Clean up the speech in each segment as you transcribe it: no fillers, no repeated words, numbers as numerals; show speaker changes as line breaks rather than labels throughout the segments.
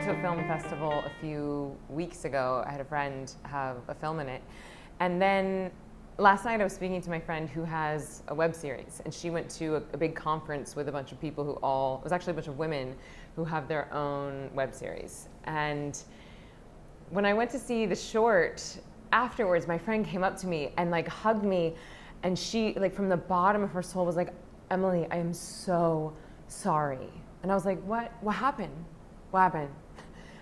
to a film festival a few weeks ago. I had a friend have a film in it. And then last night I was speaking to my friend who has a web series, and she went to a big conference with a bunch of people it was actually a bunch of women who have their own web series. And when I went to see the short, afterwards my friend came up to me and like hugged me, and she like from the bottom of her soul was like, "Emily, I am so sorry." And I was like, what happened? What happened?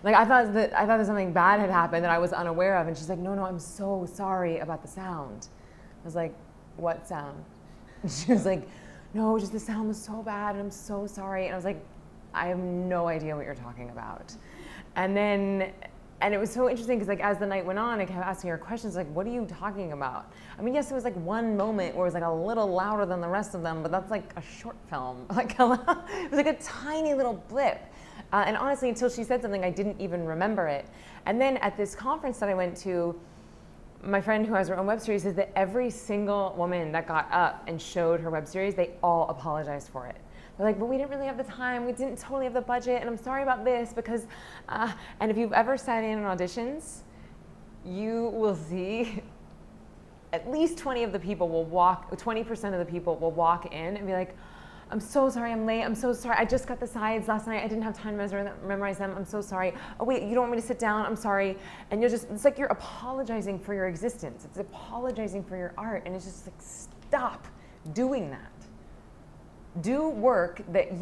Like I thought that something bad had happened that I was unaware of. And she's like, no, I'm so sorry about the sound. I was like, what sound? And she was like, no, just the sound was so bad and I'm so sorry. And I was like, I have no idea what you're talking about. And it was so interesting because like as the night went on, I kept asking her questions like, what are you talking about? I mean, yes, it was like one moment where it was like a little louder than the rest of them, but that's like a short film. Like it was like a tiny little blip. And honestly, until she said something, I didn't even remember it. And then at this conference that I went to, my friend who has her own web series says that every single woman that got up and showed her web series, they all apologized for it. They're like, but we didn't really have the time, we didn't totally have the budget, and I'm sorry about this because, and if you've ever sat in on auditions, you will see at least 20% of the people will walk in and be like, I'm so sorry I'm late, I'm so sorry, I just got the sides last night, I didn't have time to memorize them, I'm so sorry. Oh wait, you don't want me to sit down, I'm sorry. And it's like you're apologizing for your existence, it's apologizing for your art, and it's just like, stop doing that. Do work that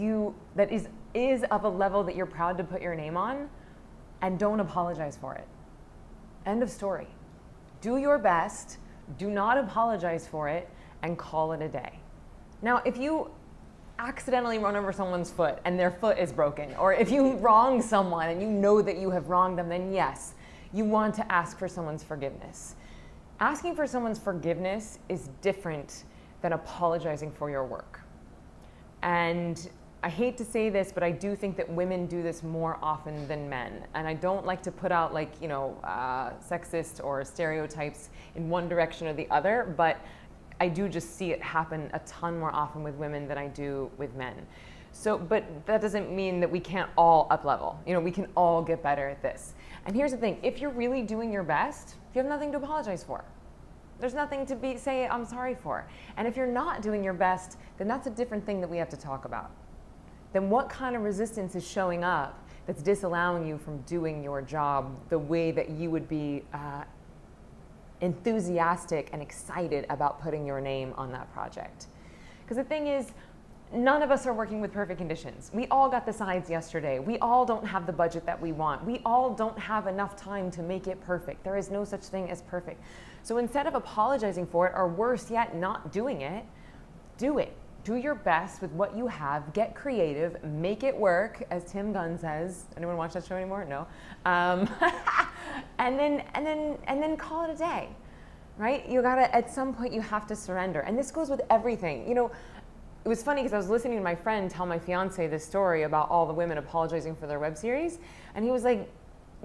is of a level that you're proud to put your name on, and don't apologize for it. End of story. Do your best, do not apologize for it, and call it a day. Now, if you accidentally run over someone's foot and their foot is broken, or if you wrong someone and you know that you have wronged them, then yes, you want to ask for someone's forgiveness. Asking for someone's forgiveness is different than apologizing for your work. And I hate to say this, but I do think that women do this more often than men. And I don't like to put out sexist or stereotypes in one direction or the other, but I do just see it happen a ton more often with women than I do with men. So, but that doesn't mean that we can't all up level. We can all get better at this. And here's the thing, if you're really doing your best, you have nothing to apologize for. There's nothing to say I'm sorry for. And if you're not doing your best, then that's a different thing that we have to talk about. Then what kind of resistance is showing up that's disallowing you from doing your job the way that you would be enthusiastic and excited about putting your name on that project? Because the thing is, none of us are working with perfect conditions. We all got the sides yesterday. We all don't have the budget that we want. We all don't have enough time to make it perfect. There is no such thing as perfect. So instead of apologizing for it, or worse yet, not doing it, do it. Do your best with what you have. Get creative. Make it work, as Tim Gunn says. Anyone watch that show anymore? No. And then call it a day, right? You gotta, at some point, you have to surrender. And this goes with everything. It was funny because I was listening to my friend tell my fiance this story about all the women apologizing for their web series, and he was like,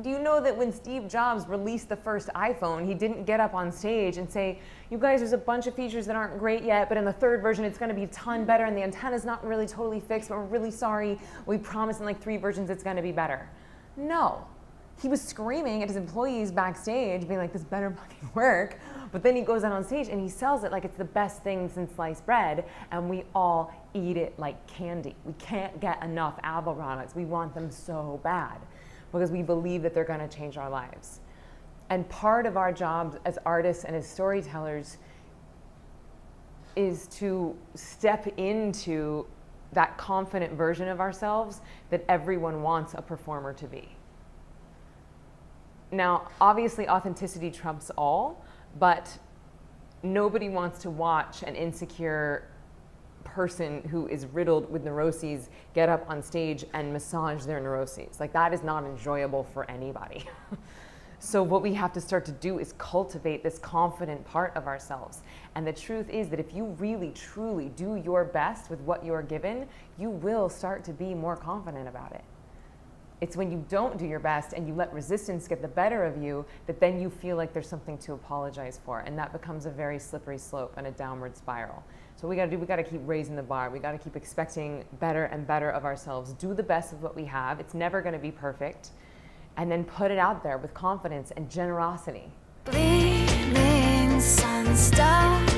do you know that when Steve Jobs released the first iPhone, he didn't get up on stage and say, you guys, there's a bunch of features that aren't great yet, but in the third version, it's gonna be a ton better, and the antenna's not really totally fixed, but we're really sorry. We promise in like 3 versions it's gonna be better. No. He was screaming at his employees backstage, being like, this better fucking work. But then he goes out on stage and he sells it like it's the best thing since sliced bread, and we all eat it like candy. We can't get enough Apple products. We want them so bad because we believe that they're gonna change our lives. And part of our job as artists and as storytellers is to step into that confident version of ourselves that everyone wants a performer to be. Now, obviously, authenticity trumps all, but nobody wants to watch an insecure person who is riddled with neuroses get up on stage and massage their neuroses. Like, that is not enjoyable for anybody. So what we have to start to do is cultivate this confident part of ourselves. And the truth is that if you really, truly do your best with what you're given, you will start to be more confident about it. It's when you don't do your best and you let resistance get the better of you that then you feel like there's something to apologize for, and that becomes a very slippery slope and a downward spiral. So what we gotta do, we gotta keep raising the bar. We gotta keep expecting better and better of ourselves. Do the best of what we have. It's never gonna be perfect. And then put it out there with confidence and generosity.
Bleeding sun star.